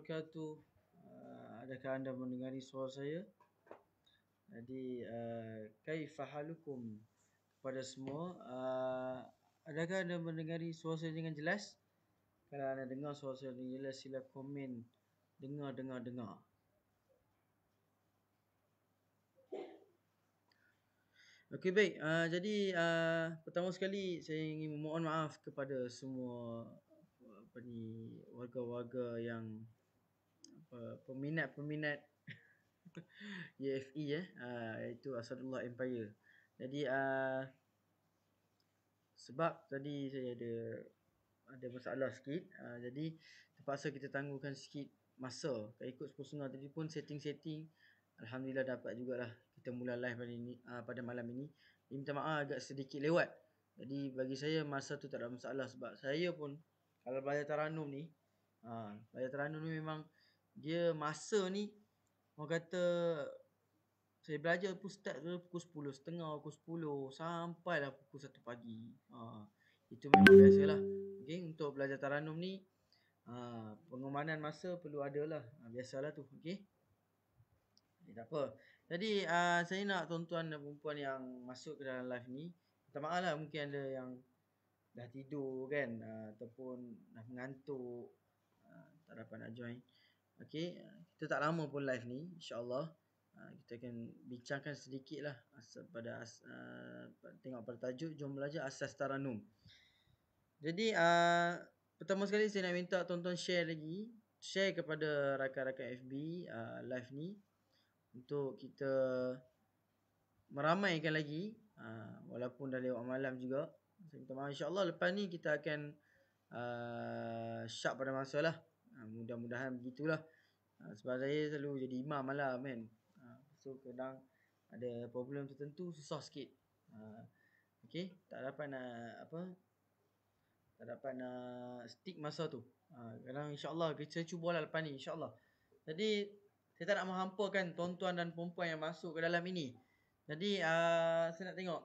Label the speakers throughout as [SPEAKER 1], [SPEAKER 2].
[SPEAKER 1] wabarakatuh. Adakah anda mendengari suara saya? Jadi, kaifa halukum kepada semua? Adakah anda mendengari suara saya dengan jelas? Kalau anda dengar suara saya dengan jelas, sila komen dengar. Okey, baik. Jadi pertama sekali saya ingin memohon maaf kepada semua warga-warga yang peminat UFE iaitu Asadullah Empire. Jadi sebab tadi saya ada masalah sikit, jadi terpaksa kita tangguhkan sikit masa. Kalau ikut sepuluh tadi pun setting alhamdulillah dapat jugalah kita mula live pada malam ini. Minta maaf agak sedikit lewat. Jadi bagi saya masa tu tak ada masalah, sebab saya pun kalau belajar Taranum ni memang dia masa ni orang kata saya belajar pun start pukul 10.30, pukul 10 sampailah pukul 1 pagi. Itu memang biasalah. Okey, untuk belajar Taranum ni pengemanan masa perlu adalah. Biasalah tu, okey. Tak apa. Jadi saya nak tuan-tuan dan puan yang masuk ke dalam live ni, minta maaf lah mungkin ada yang dah tidur kan, ataupun dah mengantuk, tak dapat nak join. Okey, kita tak lama pun live ni, insya-Allah. Kita akan bincangkan sedikit lah tengok pada tajuk jom belajar asas Taranum. Jadi pertama sekali saya nak minta tuan-tuan share kepada rakan-rakan FB live ni untuk kita meramaikan lagi, walaupun dah lewat malam juga. Saya minta maaf, insya-Allah lepas ni kita akan sharp pada masa lah. Mudah-mudahan begitulah. Sebab saya selalu jadi imam malam kan. So kadang ada problem tertentu susah sikit. Okey, tak dapat nak stick masa tu. Kadang insya-Allah saya cubalah lepas ni insya-Allah. Jadi saya tak nak menghampakan tuan-tuan dan puan-puan yang masuk ke dalam ini. Jadi saya nak tengok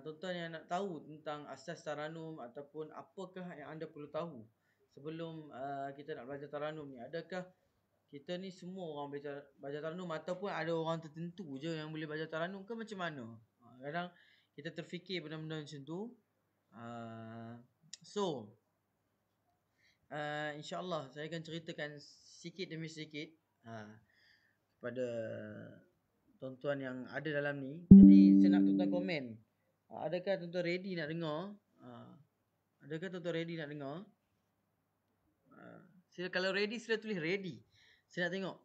[SPEAKER 1] tuan-tuan yang nak tahu tentang asas Taranum ataupun apakah yang anda perlu tahu sebelum kita nak belajar Taranum ni. Adakah kita ni semua orang belajar Taranum ataupun ada orang tertentu je yang boleh belajar Taranum ke macam mana? Kadang kita terfikir benda-benda macam tu. InsyaAllah saya akan ceritakan sikit demi sikit kepada tuan-tuan yang ada dalam ni. Jadi saya nak tuan-tuan komen, adakah tuan-tuan ready nak dengar? Sila kalau ready sila tulis ready. Saya nak tengok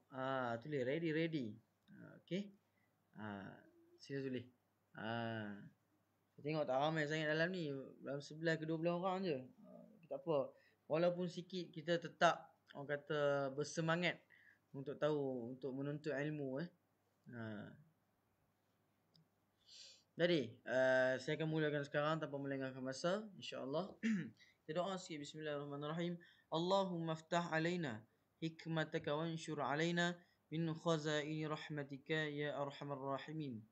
[SPEAKER 1] tulis ready. Okey. Sila tulis. Saya tengok tak ramai sangat dalam ni, dalam 11 ke 12 orang je. Tak apa. Walaupun sikit kita tetap orang kata bersemangat untuk tahu, untuk menuntut ilmu Jadi saya akan mulakan sekarang tanpa melengahkan masa, insya-Allah. Kita doa sikit. Bismillahirrahmanirrahim. Allahumma ftah alaina hikmataka wanshur alaina min khazaini rahmatika ya arhamar rahimin.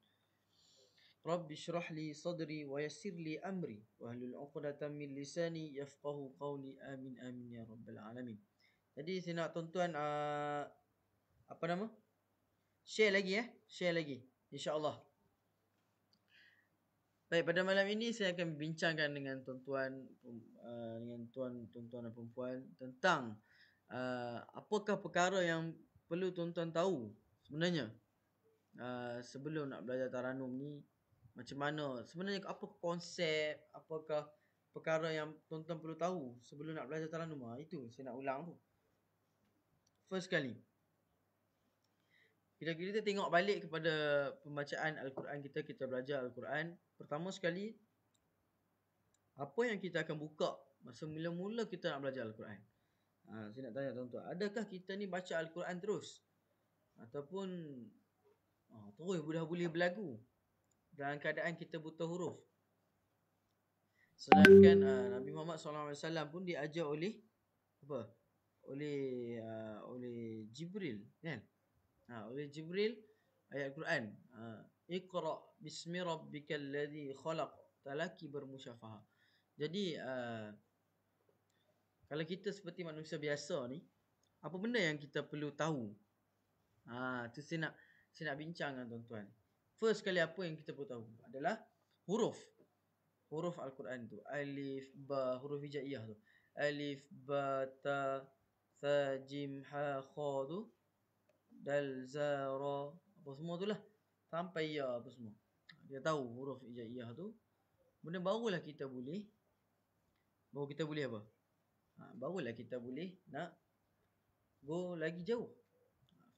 [SPEAKER 1] Rabbi shrah li sadri wa yassir li amri wahlul 'uqdatam min lisani yafqahu qawli. Amin ya rabbal alamin. Jadi saya nak tuan-tuan share lagi insya-Allah. Baik, pada malam ini saya akan bincangkan dengan tuan-tuan dan puan tentang apakah perkara yang perlu tuan-tuan tahu sebenarnya sebelum nak belajar Taranum ni. Macam mana sebenarnya, apa konsep, apakah perkara yang tuan-tuan perlu tahu sebelum nak belajar Taranum. Itu saya nak ulang tu. First kali, bila kita tengok balik kepada pembacaan Al-Quran kita belajar Al-Quran, pertama sekali apa yang kita akan buka masa mula-mula kita nak belajar Al-Quran? Saya nak tanya tuan-tuan, adakah kita ni baca Al-Quran terus ataupun terus dah boleh berlagu dalam keadaan kita buta huruf? Sedangkan Nabi Muhammad SAW pun diajar oleh oleh Jibril kan? Oleh Jibril ayat Quran. Iqra bismi rabbikal ladzi khalaq, talaki bermusyafahah. Jadi Kalau kita seperti manusia biasa ni, apa benda yang kita perlu tahu? Tu saya nak bincang dengan tuan-tuan. First kali apa yang kita perlu tahu adalah huruf. Huruf Al-Quran tu. Alif, ba, huruf hijaiyah tu. Alif, ba, ta, tha, jim, ha, kha tu. Dal, za, ra. Apa semua tu lah. Sampai ya apa semua. Dia tahu huruf hijaiyah tu. Kemudian barulah kita boleh. Baru kita boleh apa? Barulah kita boleh nak go lagi jauh.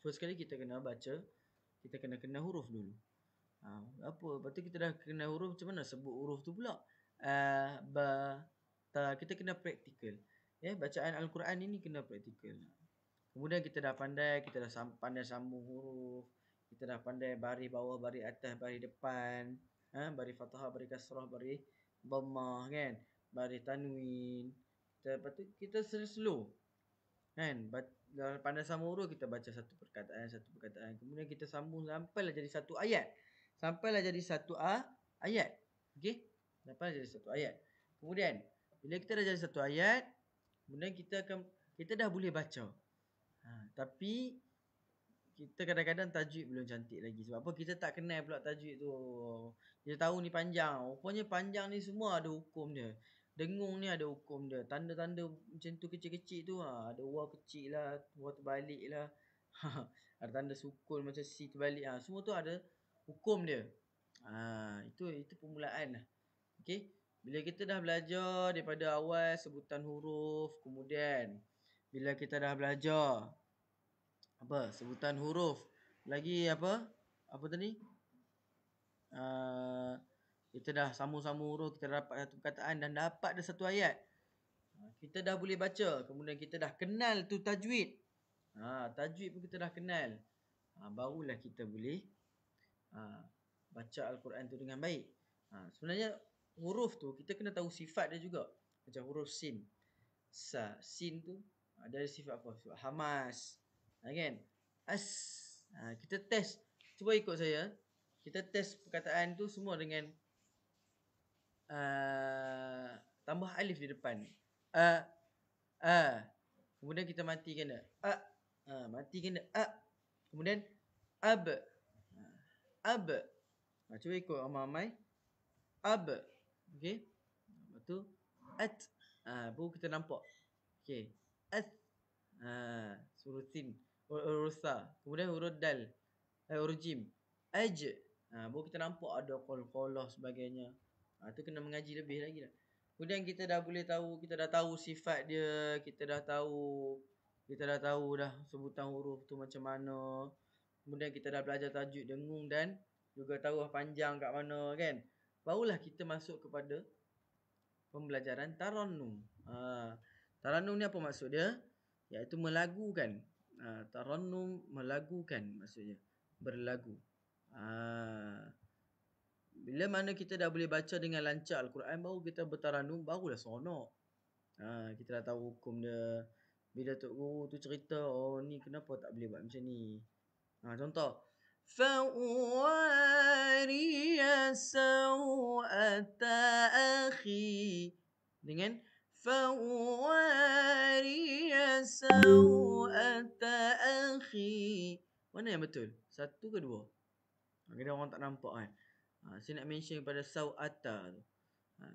[SPEAKER 1] First kali kita kena baca. Kita kena kenal huruf dulu. Apa? Lepas tu kita dah kenal huruf, macam mana sebut huruf tu pula? Ba, ta. Kita kena praktikal. Bacaan Al-Quran ini kena praktikal. Kemudian kita dah pandai, kita dah pandai sambung huruf. Kita dah pandai baris bawah, baris atas, baris depan. Baris fathah, baris kasrah, baris dhammah kan? Baris tanwin. Lepas tu kita slow. Kan? Dah pandai sambung huruf, kita baca satu perkataan. Kemudian kita sambung sampailah jadi satu ayat. Sampailah jadi satu ayat. Okey? Sampailah jadi satu ayat. Kemudian bila kita dah jadi satu ayat, kemudian kita dah boleh baca. Tapi kita kadang-kadang tajwid belum cantik lagi. Sebab apa? Kita tak kenal pula tajwid tu. Kita tahu ni panjang. Rupanya panjang ni semua ada hukum dia. Dengung ni ada hukum dia. Tanda-tanda macam tu kecil-kecil tu. Ada waw kecil lah. Waw terbalik lah. Ada tanda sukun macam si terbalik. Semua tu ada hukum dia. Itu permulaan lah. Okay. Bila kita dah belajar daripada awal sebutan huruf. Kemudian bila kita dah belajar sebutan huruf. Lagi apa tadi? Kita dah sambung-sambung huruf, kita dapat satu perkataan dan dapat dah satu ayat. Kita dah boleh baca, kemudian kita dah kenal tu tajwid. Tajwid pun kita dah kenal. Barulah kita boleh baca Al-Quran tu dengan baik. Sebenarnya huruf tu kita kena tahu sifat dia juga. Macam huruf sin. Sin tu ada sifat apa? Sifat hamas. Kan? As. Kita test. Cuba ikut saya. Kita test perkataan tu semua dengan tambah alif di depan. Kemudian kita matikan dia. Matikan dia. Kemudian ab. Ab. Cuba ikut ramai-ramai. Ab. Okey. Lepas tu at. Baru kita nampak. Okey. At. Huruf sin. Huruf sa. Kemudian huruf dal. Huruf jim. Aj. Baru kita nampak ada qol-qolah sebagainya. Tu kena mengaji lebih lagi lah. Kemudian kita dah boleh tahu, kita dah tahu sifat dia, kita dah tahu dah sebutan huruf tu macam mana. Kemudian kita dah belajar tajwid dengung dan juga tahu panjang kat mana kan. Barulah kita masuk kepada pembelajaran tarannum. Tarannum ni apa maksud dia? Iaitu melagukan. Tarannum melagukan maksudnya. Berlagu. Bila mana kita dah boleh baca dengan lancar Al-Quran, baru kita bertarannum, barulah seronok. Kita dah tahu hukum dia. Bila Tok Guru tu cerita, ni kenapa tak boleh buat macam ni. Contoh. Fawariya sawata akhi. Dengan Fawariya sawata akhi. Mana yang betul? Satu ke dua? Kadang orang tak nampak kan. Saya nak mention kepada sawata tu.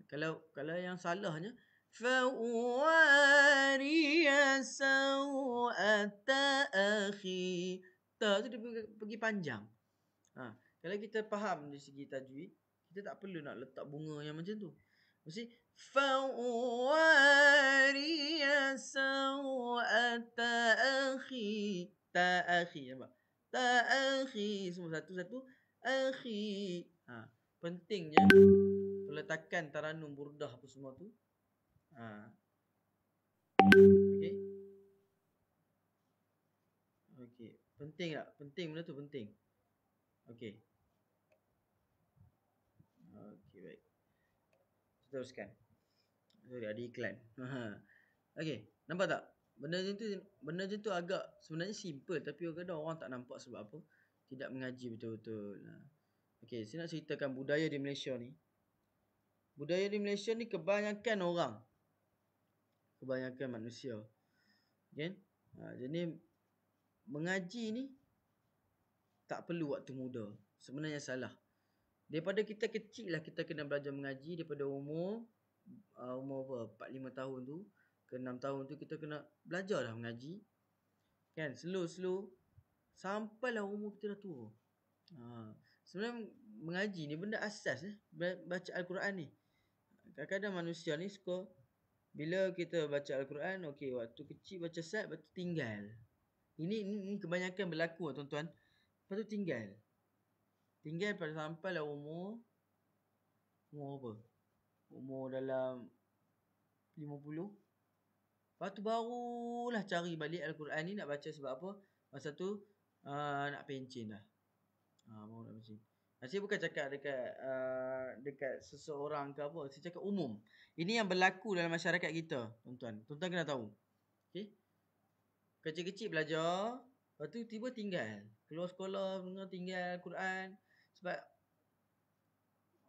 [SPEAKER 1] Kalau yang salahnya Fawariya sawata akhi. Ta tu dia pergi panjang. Kalau kita faham dari segi tajwid, kita tak perlu nak letak bunga yang macam tu. Mesti Fawariya sawata akhi. Ta akhi, nampak? Ta akhi. Semua satu-satu. Akhi. Pentingnya peletakan tarannum burdah apa semua tu. Okey. Penting tak? Penting benda tu penting. Okey. Okey, baik. Teruskan. Sorry, ada iklan. Okey, nampak tak? Benda macam tu agak sebenarnya simple, tapi kadang orang tak nampak sebab apa? Tidak mengaji betul-betul. Okey, saya nak ceritakan budaya di Malaysia ni. Budaya di Malaysia ni kebanyakan orang kebanyakan manusia. Kan? Jadi mengaji ni tak perlu waktu muda. Sebenarnya salah. Daripada kita kecil lah kita kena belajar mengaji. Daripada umur berapa? 4-5 tahun tu ke 6 tahun tu kita kena belajar dah mengaji. Kan? Slow sampailah umur kita dah tua. Sebenarnya mengaji ni benda asas baca Al-Quran ni. Kadang-kadang manusia ni suka bila kita baca Al-Quran, okey, waktu kecil baca sat, lepas tu tinggal. Ini kebanyakan berlaku tuan-tuan. Lepas tu tinggal pada sampailah umur apa? Umur dalam 50. Lepas tu barulah cari balik Al-Quran ni nak baca sebab apa? Masa tu nak pencen dah. Baru nak pencen. Saya bukan cakap dekat seseorang ke apa. Saya cakap umum. Ini yang berlaku dalam masyarakat kita, tuan-tuan. Tuan-tuan kena tahu. Okey? Kecil-kecil belajar, lepas tu tiba tinggal. Keluar sekolah, tinggal Al-Quran. Sebab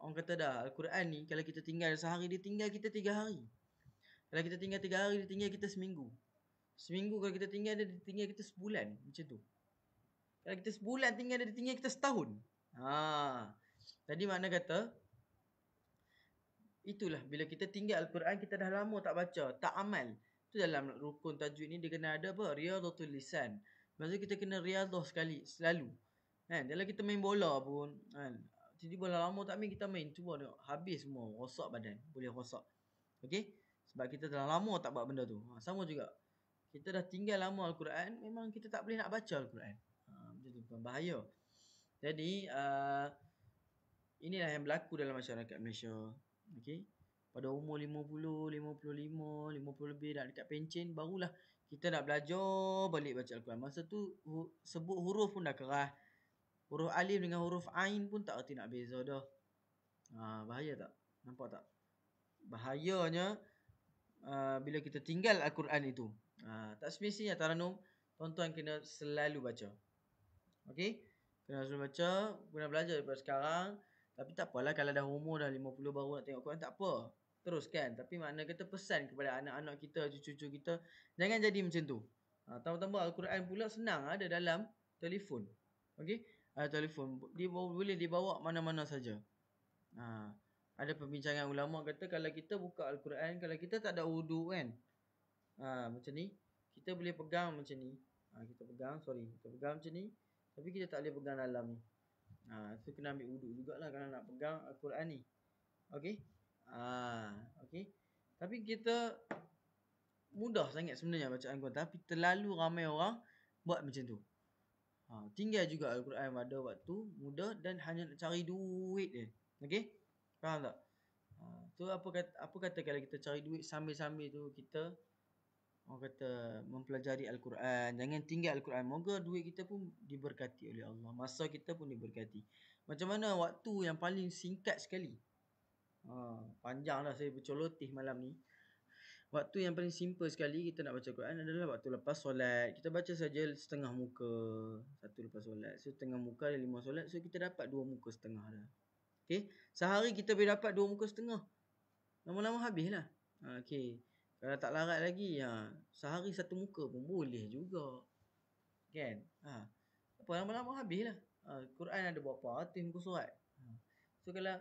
[SPEAKER 1] orang kata dah, Al-Quran ni kalau kita tinggal sehari, dia tinggal kita 3 hari. Kalau kita tinggal 3 hari, dia tinggal kita seminggu. Seminggu kalau kita tinggal, dia tinggal kita sebulan. Macam tu. Kalau kita sebulan tinggal, dia tinggal kita setahun. Tadi makna kata, itulah bila kita tinggal Al-Quran, kita dah lama tak baca, tak amal. Tu dalam rukun tajwid ni dia kena ada apa? Riyadhatul lisan. Maksudnya kita kena riyadhah sekali, selalu. Kan? Dalam kita main bola pun, kan? Jadi bola lama tak main, kita main. Cuba tengok, habis semua, rosak badan. Boleh rosak. Okey? Sebab kita dah lama tak buat benda tu. Sama juga. Kita dah tinggal lama Al-Quran, memang kita tak boleh nak baca Al-Quran. Macam tu, bahaya. Jadi, inilah yang berlaku dalam masyarakat Malaysia. Okey? Pada umur 50, 55, 50 lebih dah dekat pencen, barulah kita nak belajar balik baca Al-Quran. Masa tu sebut huruf pun dah keras. Huruf alif dengan huruf ain pun tak erti nak beza dah. Bahaya tak? Nampak tak? Bahayanya bila kita tinggal Al-Quran itu. Tak semestinya Taranum, tuan-tuan kena selalu baca. Okey? Kena selalu baca, kena belajar daripada sekarang. Tapi tak apalah kalau dah umur dah 50 baru nak tengok Quran, tak apa. Teruskan. Tapi makna kita pesan kepada anak-anak kita, cucu-cucu kita, jangan jadi macam tu. Tambah-tambah Al-Quran pula senang ada dalam telefon. Okey? Telefon. Dia boleh dibawa mana-mana saja. Ada perbincangan ulama kata kalau kita buka Al-Quran, kalau kita tak ada wudu kan, macam ni, kita boleh pegang macam ni. Kita pegang macam ni, tapi kita tak boleh pegang dalam ni. So kena ambil wudu jugalah kalau nak pegang Al-Quran ni. Okey? Okey. Tapi kita mudah sangat sebenarnya baca Al-Quran, tapi terlalu ramai orang buat macam tu. Tinggal juga Al-Quran pada waktu muda dan hanya nak cari duit je. Okey? Faham tak? Tu apa kata kalau kita cari duit sambil-sambil tu kita orang kata mempelajari Al-Quran. Jangan tinggal Al-Quran. Moga duit kita pun diberkati oleh Allah. Masa kita pun diberkati. Macam mana waktu yang paling singkat sekali? Panjang dah saya bercolotih malam ni. Waktu yang paling simple sekali kita nak baca Quran adalah waktu lepas solat. Kita baca saja setengah muka. Satu lepas solat. So setengah muka ada 5 solat. So kita dapat 2 muka setengah dah. Okay? Sehari kita boleh dapat 2 muka setengah. Lama-lama habislah. Okay. Kalau tak larat lagi, sehari 1 muka pun boleh juga. Kan? Apa lama-lama habislah. Quran ada berapa? 100 muka surat. So kalau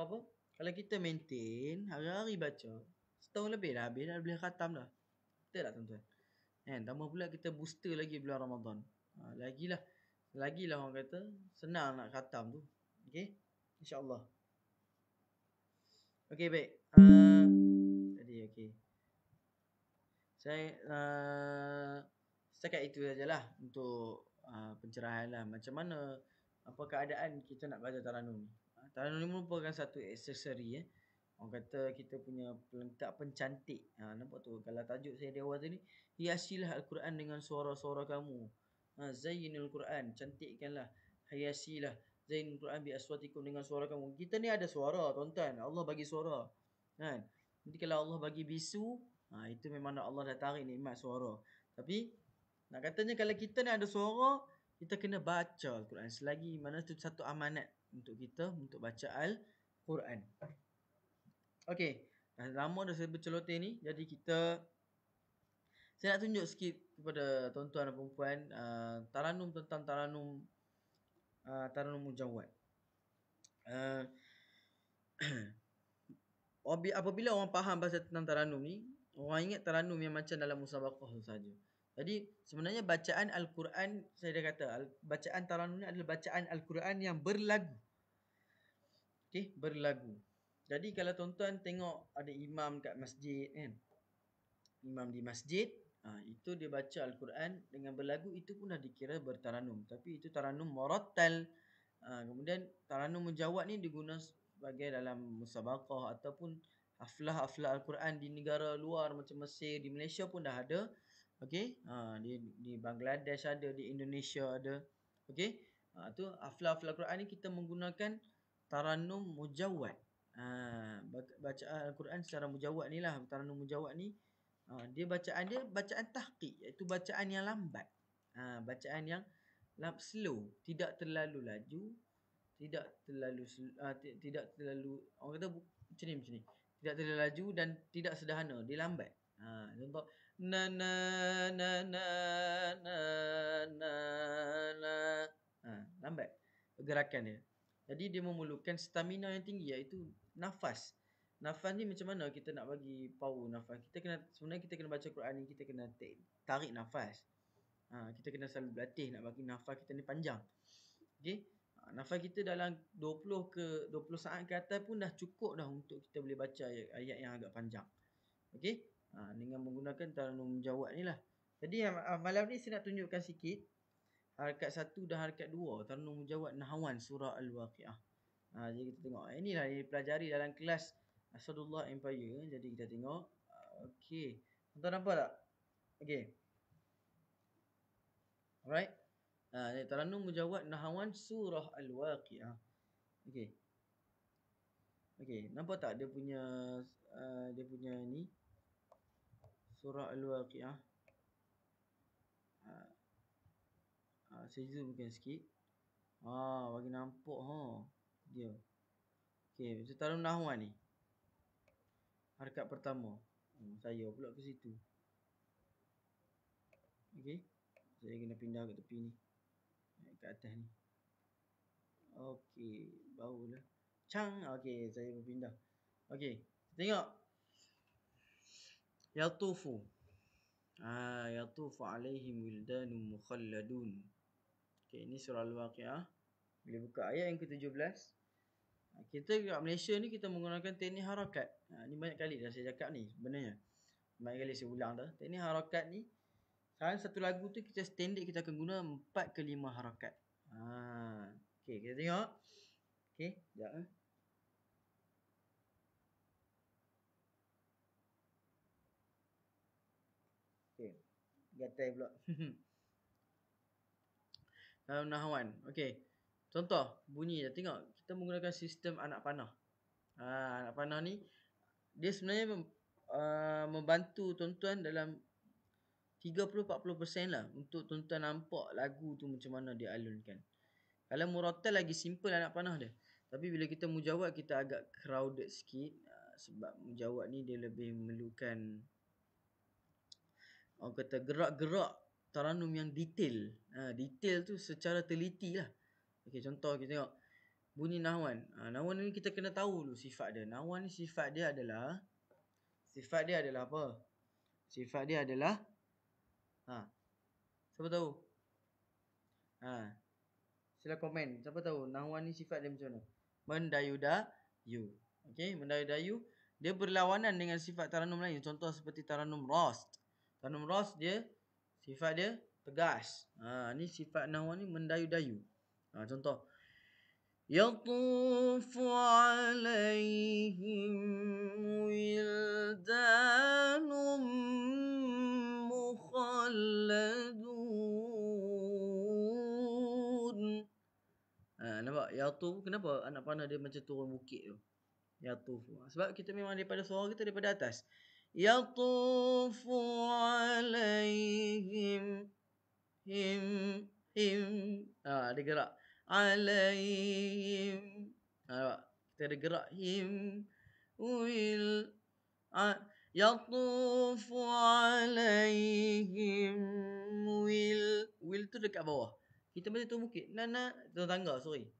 [SPEAKER 1] apa? Kalau kita maintain hari-hari baca, setahun lebih dah habis dah, boleh khatam dah. Betul tak tuan-tuan? Kan? Tambah pula kita booster lagi bulan Ramadan. Lagilah orang kata senang nak khatam tu. Okey? Insya-Allah. Okey, baik. Tadi okey. Saya setakat itu sajalah untuk pencerahan lah. Macam mana apa keadaan kita nak belajar Taranum ni. Taranum ni merupakan satu aksesori. Orang kata kita punya pelengkap pencantik. Nampak tu kalau tajuk saya di awal tadi, hiasilah Al-Quran dengan suara-suara kamu. Zayyinul Quran, cantikkanlah. Hiasilah Zainul Quran bi aswatikum, dengan suara kamu. Kita ni ada suara, tuan-tuan. Allah bagi suara. Kan? Jadi kalau Allah bagi bisu, itu memang Allah dah tarik nikmat suara. Tapi nak katanya kalau kita ni ada suara, kita kena baca Al-Quran. Selagi mana itu satu amanat untuk kita untuk baca Al-Quran. Okey. Lama dah saya berceloteh ni. Jadi saya nak tunjuk sikit kepada tuan-tuan dan puan-puan taranum tentang taranum mujawwad. Apabila orang faham pasal tentang taranum ni, orang ingat taranum yang macam dalam musabaqah tu saja. Jadi sebenarnya bacaan Al-Quran, saya dah kata, bacaan taranum ni adalah bacaan Al-Quran yang berlagu. Okey, berlagu. Jadi kalau tuan-tuan tengok ada imam kat masjid kan, imam di masjid, itu dia baca Al-Quran dengan berlagu, itu pun dah dikira bertaranum. Tapi itu taranum murattal. Kemudian taranum mujawwad ni digunakan sebagai dalam musabaqah ataupun haflah Al-Quran di negara luar macam Mesir, di Malaysia pun dah ada. Okey, di Bangladesh ada, di Indonesia ada. Okey, tu haflah Al-Quran ni kita menggunakan taranum mujawwad. Bacaan Al-Quran secara mujawwad ni lah, taranum mujawwad ni dia bacaan tahqiq, iaitu bacaan yang lambat. Bacaan yang slow, tidak terlalu laju, tidak terlalu orang kata macam ni. Tidak terlalu laju dan tidak sederhana, dia lambat. Contoh na na na na na na na. Lambat pergerakan dia. Jadi dia memerlukan stamina yang tinggi, iaitu nafas. Nafas ni macam mana kita nak bagi power nafas? Sebenarnya kita kena baca Quran ni, kita kena tarik nafas. Kita kena selalu berlatih nak bagi nafas kita ni panjang. Okey. Nafas kita dalam 20 saat ke atas pun dah cukup dah untuk kita boleh baca ayat yang agak panjang. Okey. Dengan menggunakan taranum mujawwad ni lah. Jadi malam ni saya nak tunjukkan sikit harakat 1 dan harakat 2 taranum mujawwad nahwan surah Al-Waqiah. Jadi kita tengok. Inilah yang dipelajari dalam kelas Asadullah Empire. Jadi kita tengok. Okey. Tuan nampak tak? Okey. Alright. Taranum mujawwad nahwan surah Al-Waqiah. Okey. Okey, nampak tak dia punya ni surah Al-Waqiah. Saya zoomkan sikit. Bagi nampak dia. Okey, macam taranum nahwan ni. Harakat pertama. Saya pula ke situ. Okey. Saya kena pindah ke tepi ni. Kat atas ni. Okey, barulah. Okey, saya berpindah. Okey, tengok. Yatufu. Yatufu alaihim wildanun mukhalladun. Okey, ini surah Al-Waqiah. Bila buka ayat yang ke-17. Kita kat Malaysia ni kita menggunakan teknik harakat. Ni banyak kali dah saya cakap ni sebenarnya. Banyak kali saya ulang dah. Teknik harakat ni, sekarang satu lagu tu kita standard kita akan guna 4 ke 5 harakat. Okey, kita tengok. Okey, sekejap Okey. Gatai pula. Nahwan. Okey. Contoh bunyi dah tengok. Kita menggunakan sistem anak panah. Anak panah ni dia sebenarnya membantu tuan-tuan dalam 30-40% lah untuk tuan-tuan nampak lagu tu macam mana dia alunkan. Kalau murattal lagi simple anak panah dia. Tapi bila kita mujawwad kita agak crowded sikit sebab mujawwad ni dia lebih memerlukan orang kata gerak-gerak taranum yang detail. Detail tu secara teliti lah. Okey, contoh kita tengok bunyi nahwan. Nahwan ni kita kena tahu dulu sifat dia. Nahwan ni sifat dia adalah apa? Sifat dia adalah siapa tahu? Sila komen. Siapa tahu nahwan ni sifat dia macam mana? Mendayu-dayu. Okey, mendayu-dayu dia berlawanan dengan sifat taranum lain. Contoh seperti taranum rast. Taranum rast dia sifat dia tegas. Ni sifat nahwan ni mendayu-dayu. Contoh yatufu alaihim wildanum mukhalladun. Nampak? Yatufu, kenapa anak panah dia macam turun bukit tu? Yatufu. Sebab kita memang daripada suara kita daripada atas. Yatufu alaihim dia gerak alaihim. Kita ada gerak him Yatufu alaihim wil tu dekat bawah. Kita mesti tu bukit. Nana tangga, sorry.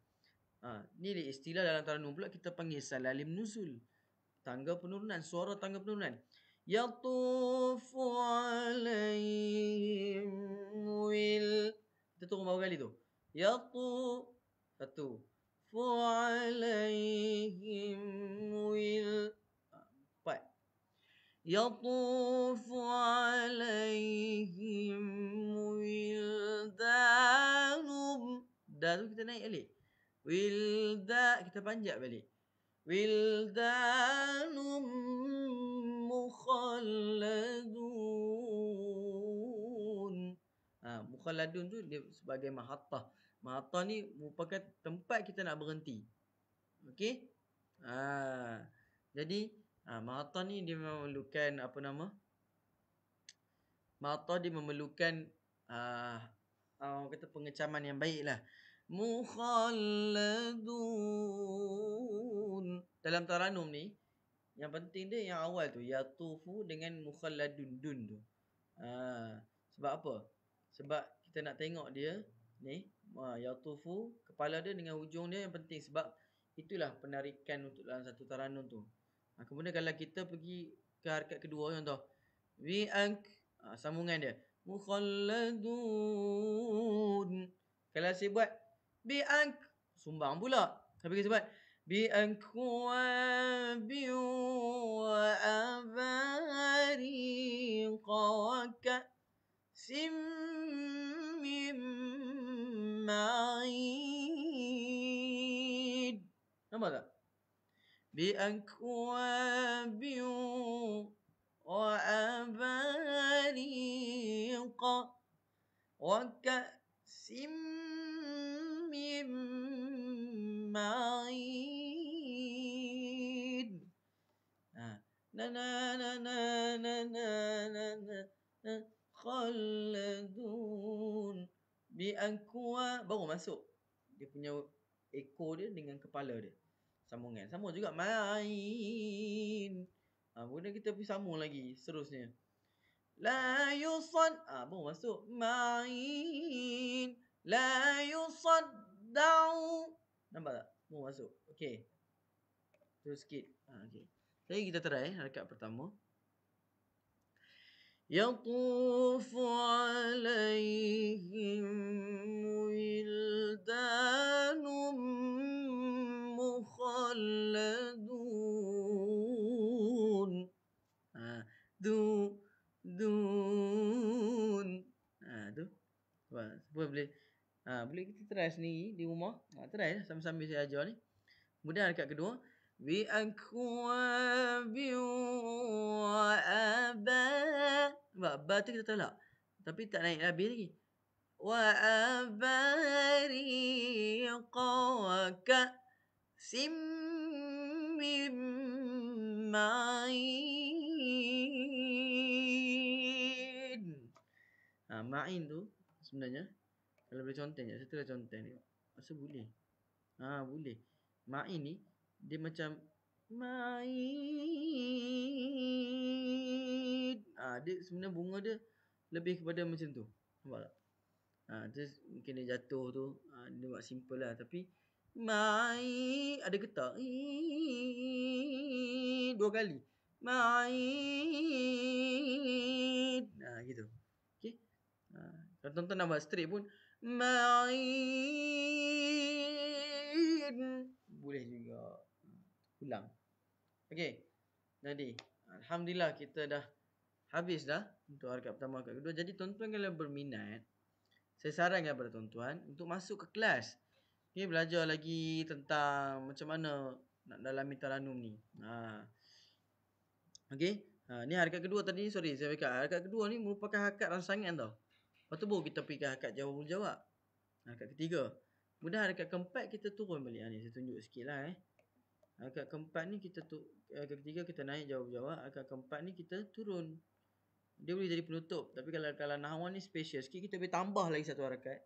[SPEAKER 1] Ni istilah dalam Taranum pula kita panggil salalim nuzul. Tangga penurunan, suara tangga penurunan. Yatufu alaihim wil. Kita turun berapa kali tu? Satu. Fu alaihim wil. 4. Yatufu alaihim wildanum. Dah tu kita naik balik. Kita panjat balik. Wildanum mukhalladun. Mukhalladun tu dia sebagai mahattah. Mahattah ni merupakan tempat kita nak berhenti. Okey? Jadi mahattah ni dia memerlukan mahattah dia memerlukan kata pengecaman yang baiklah. Mukhalladun. Dalam Taranum ni yang penting dia yang awal tu, yatufu dengan mukhalladun dun tu. Sebab apa? Sebab kita nak tengok dia ni, yatufu, kepala dia dengan hujung dia yang penting sebab itulah penarikan untuk dalam satu Taranum tu. Kemudian kalau kita pergi ke harakat kedua, contoh sambungan dia mukhalladun. Kalau saya buat bi'ank, sumbang pula. Tapi kita buat bi'ankwabi wa abariqa wa ka'sim min ma'in. Nampak tak? Bi'ankwabi wa abariqa wa ka'sim min ma'in. Khalladun bi'ankwa, baru masuk dia punya ekor dia dengan kepala dia. Sambungan. Sambung juga ma'in. Kemudian kita pergi sambung lagi seterusnya. La yusad, baru masuk ma'in. La yusadda'u. Nampak tak? Baru masuk. Okey. Terus sikit. Okey. Jadi kita try harakat pertama. Yatufu alaihim wildanum mukhalladun. Dun. Tu. Boleh kita try sendiri di rumah. Try lah sambil-sambil saya ajar ni. Kemudian harakat kedua. Bi'akwabi wa aba. Ba tu kita tolak. Tapi tak naik habis lagi. Wa abariqa wa ka'sim min ma'in. Ma'in tu sebenarnya kalau boleh contoh je, saya telah contoh ni. Masa boleh. Boleh. Ma'in ni dia macam ma'in. Dia sebenarnya bunga dia lebih kepada macam tu. Nampak tak? Terus mungkin dia jatuh tu, dia buat simple lah. Tapi ma'in ada getar. 2 kali. Ma'in. Gitu. Okey. Kalau tonton nak buat straight pun ma'in. Boleh juga. Ulang. Okey. Jadi, alhamdulillah kita dah habis dah untuk harakat pertama, harakat kedua. Jadi tuan-tuan kalau berminat, saya sarankan kepada tuan-tuan untuk masuk ke kelas. Okay, belajar lagi tentang macam mana nak dalami Taranum ni. Okey. Ni harakat kedua tadi, sorry saya cakap. Harakat kedua ni merupakan harakat rangsangan tau. Lepas tu baru kita pergi ke harakat jawab-jawab. Harakat ketiga. Kemudian harakat keempat kita turun balik. Ni saya tunjuk sikit lah. Harakat keempat ni harakat ketiga kita naik jawab-jawab. Harakat keempat ni kita turun. Dia boleh jadi penutup. Tapi kalau nahwan ni special sikit, kita boleh tambah lagi satu harakat.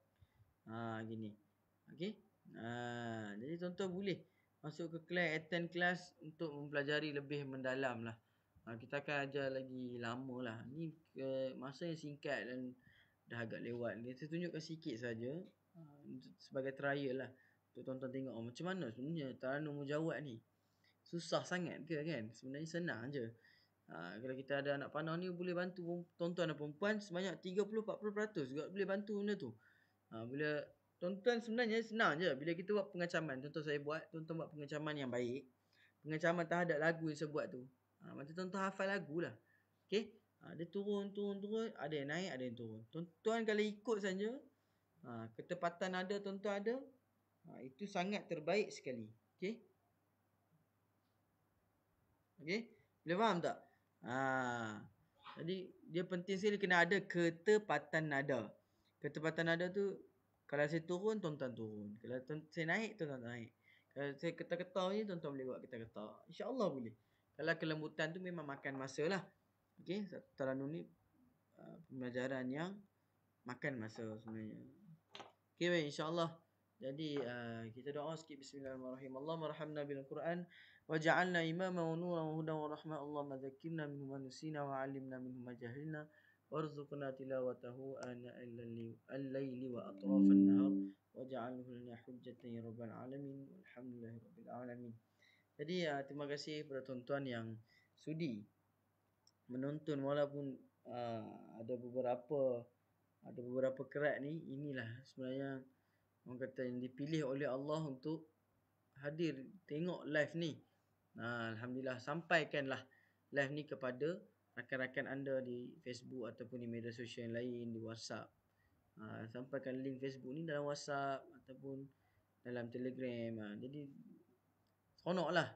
[SPEAKER 1] Gini. Okey. Jadi tuan-tuan boleh masuk ke kelas, attend kelas untuk mempelajari lebih mendalam lah Kita akan ajar lagi lama lah. Ni masa yang singkat dan dah agak lewat. Kita tunjukkan sikit saja sebagai trial lah. Untuk tonton tengok macam mana sebenarnya Taranum Mujawad ni. Susah sangat ke kan? Sebenarnya senang je. Kalau kita ada anak panah ni boleh bantu tuan-tuan dan perempuan sebanyak 30-40% juga boleh bantu benda tu. Bila tuan-tuan sebenarnya senang je. Bila kita buat pengacaman, contoh saya buat, tuan-tuan buat pengacaman yang baik. Pengacaman terhadap lagu yang saya buat tu. Macam tuan-tuan hafal lagu lah. Okay. Dia turun. Ada yang naik, ada yang turun. Tuan-tuan kalau ikut saja, ketepatan ada, tuan-tuan ada, itu sangat terbaik sekali. Okay. Okay. Boleh faham tak? Jadi dia penting sekali kena ada ketepatan nada. Ketepatan nada tu kalau saya turun, tuan-tuan turun. Kalau saya naik, tuan-tuan naik. Kalau saya ketar-ketar ni, tuan-tuan boleh buat ketar-ketar. InsyaAllah boleh. Kalau kelembutan tu memang makan masa lah. Okay. Taranum ni pembelajaran yang makan masa sebenarnya. Okay, baik. InsyaAllah. Jadi kita doa sikit. Bismillahirrahmanirrahim. Allahumma rahamna bil Quran waj'alna imama wa nuran wa hudan wa rahmah. Allahumma dhakkirna minhu ma nusina wa 'allimna minhu ma jahilna warzuqna tilawatahu ana al-laili wa atrafan nahar waj'alhu lana hujjatan ya rabbal alamin walhamdulillahi rabbil alamin. Jadi terima kasih kepada tuan-tuan yang sudi menonton walaupun ada beberapa kerat ni. Inilah sebenarnya orang kata yang dipilih oleh Allah untuk hadir tengok live ni. Alhamdulillah, sampaikanlah live ni kepada rakan-rakan anda di Facebook ataupun di media sosial yang lain, di WhatsApp. Sampaikan link Facebook ni dalam WhatsApp ataupun dalam Telegram. Jadi seronoklah.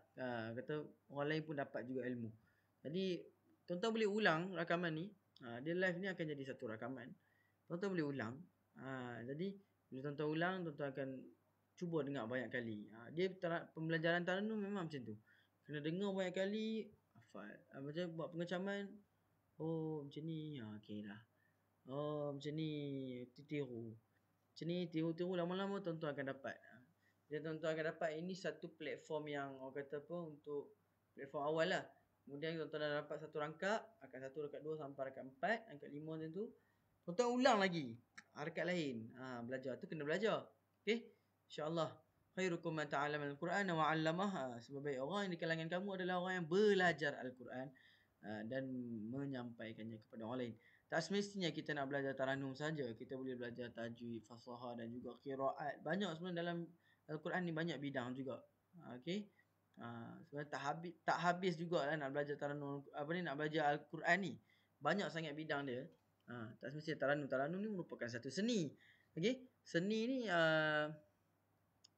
[SPEAKER 1] Kata orang lain pun dapat juga ilmu. Jadi tuan-tuan boleh ulang rakaman ni. Dia live ni akan jadi satu rakaman. Tuan-tuan boleh ulang. Jadi bila tuan-tuan ulang, tuan-tuan akan cuba dengar banyak kali. Dia pembelajaran Taranum memang macam tu. Kena dengar banyak kali, hafal. Macam buat pengecaman, oh macam ni, okey dah. Oh macam ni, tiru. Macam ni, tiru-tiru lama-lama tuan-tuan akan dapat. Jadi tuan-tuan akan dapat ini satu platform yang orang kata apa, untuk platform awal lah. Kemudian tuan-tuan dah dapat satu rangkap, rangkap 1, rangkap 2 sampai rangkap 4, rangkap 5 macam tu. Tuan-tuan ulang lagi rangkap lain. Belajar tu kena belajar. Okey? InsyaAllah. Khairukum man ta'allama al-Quran wa 'allamah. Sebaik orang di kalangan kamu adalah orang yang belajar Al-Quran dan menyampaikannya kepada orang lain. Tak semestinya kita nak belajar Taranum saja. Kita boleh belajar tajwid, fasahah dan juga qiraat. Banyak sebenarnya dalam Al-Quran ni, banyak bidang juga. Okey. Sebenarnya tak habis jugalah nak belajar Taranum, nak belajar Al-Quran ni. Banyak sangat bidang dia. Tak semestinya Taranum. Taranum ni merupakan satu seni. Okey. Seni ni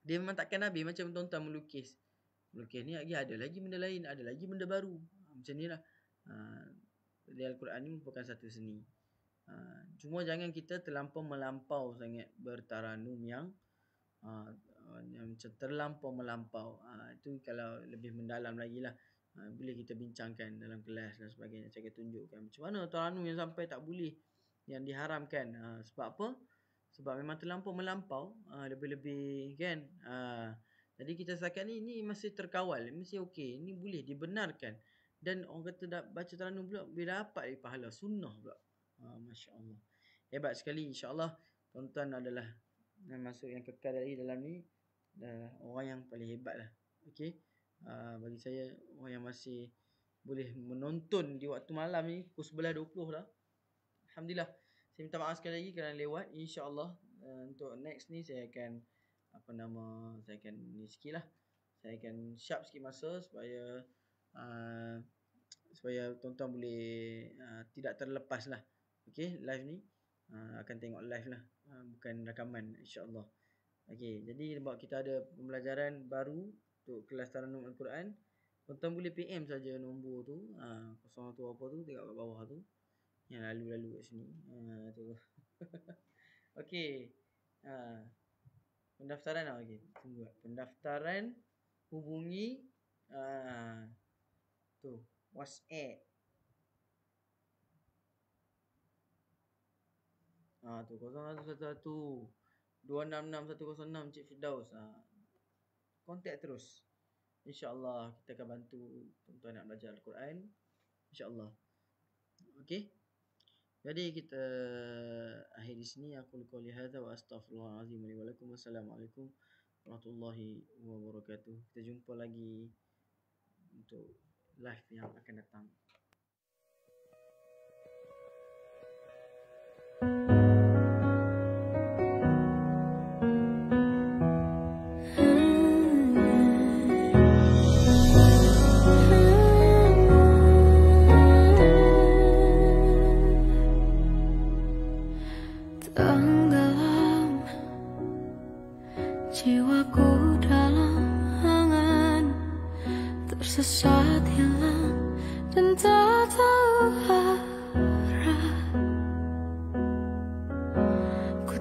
[SPEAKER 1] dia memang takkan habis. Macam tuan-tuan melukis. Melukis ni ada lagi benda lain, ada lagi benda baru. Macam ni lah. Jadi Al-Quran ni merupakan satu seni. Cuma jangan kita melampau sangat bertaranum yang macam terlampau melampau. Itu kalau lebih mendalam lagi lah. Boleh kita bincangkan dalam kelas dan sebagainya. Saya akan tunjukkan macam mana taranum yang sampai tak boleh, yang diharamkan. Sebab apa? Sebab memang terlampau melampau, lebih-lebih kan. Jadi kita setakat ni masih terkawal, masih okey. Ni boleh dibenarkan. Dan orang kata baca taranum pula bila dapat pahala sunnah pula. Masya-Allah. Hebat sekali. Insya-Allah tuan-tuan adalah masuk yang kekal dari dalam ni, orang yang paling hebat lah. Okey. Bagi saya, orang yang masih boleh menonton di waktu malam ni pukul 11.20 dah. Alhamdulillah. Saya minta maaf sekali lagi kerana lewat. InsyaAllah untuk next ni saya akan saya akan ni sikit lah. Saya akan sharp sikit masa supaya tuan-tuan boleh tidak terlepas lah. Okay, live ni akan tengok live lah, bukan rakaman, insyaAllah. Okay, jadi sebab kita ada pembelajaran baru untuk kelas Taranum Al-Quran, tuan-tuan boleh PM saja nombor tu, 01 apa tu, tengok kat bawah tu, yang lalu-lalu kat sini tu. Okay, pendaftaran okay, tunggu. Pendaftaran hubungi tu WhatsApp. Tu 0111 266106 Cik Firdaus. Kontak terus. InsyaAllah kita akan bantu tuan-tuan nak belajar Al-Quran InsyaAllah. Okey. Jadi kita akhir di sini. Aku qouli hadza wa astaghfirullahalazim li wa lakum. Wassalamualaikum warahmatullahi wabarakatuh. Kita jumpa lagi untuk live yang akan datang.
[SPEAKER 2] Tenggelam jiwaku dalam angan, tersesat hilang dan tak tahu arah. Ku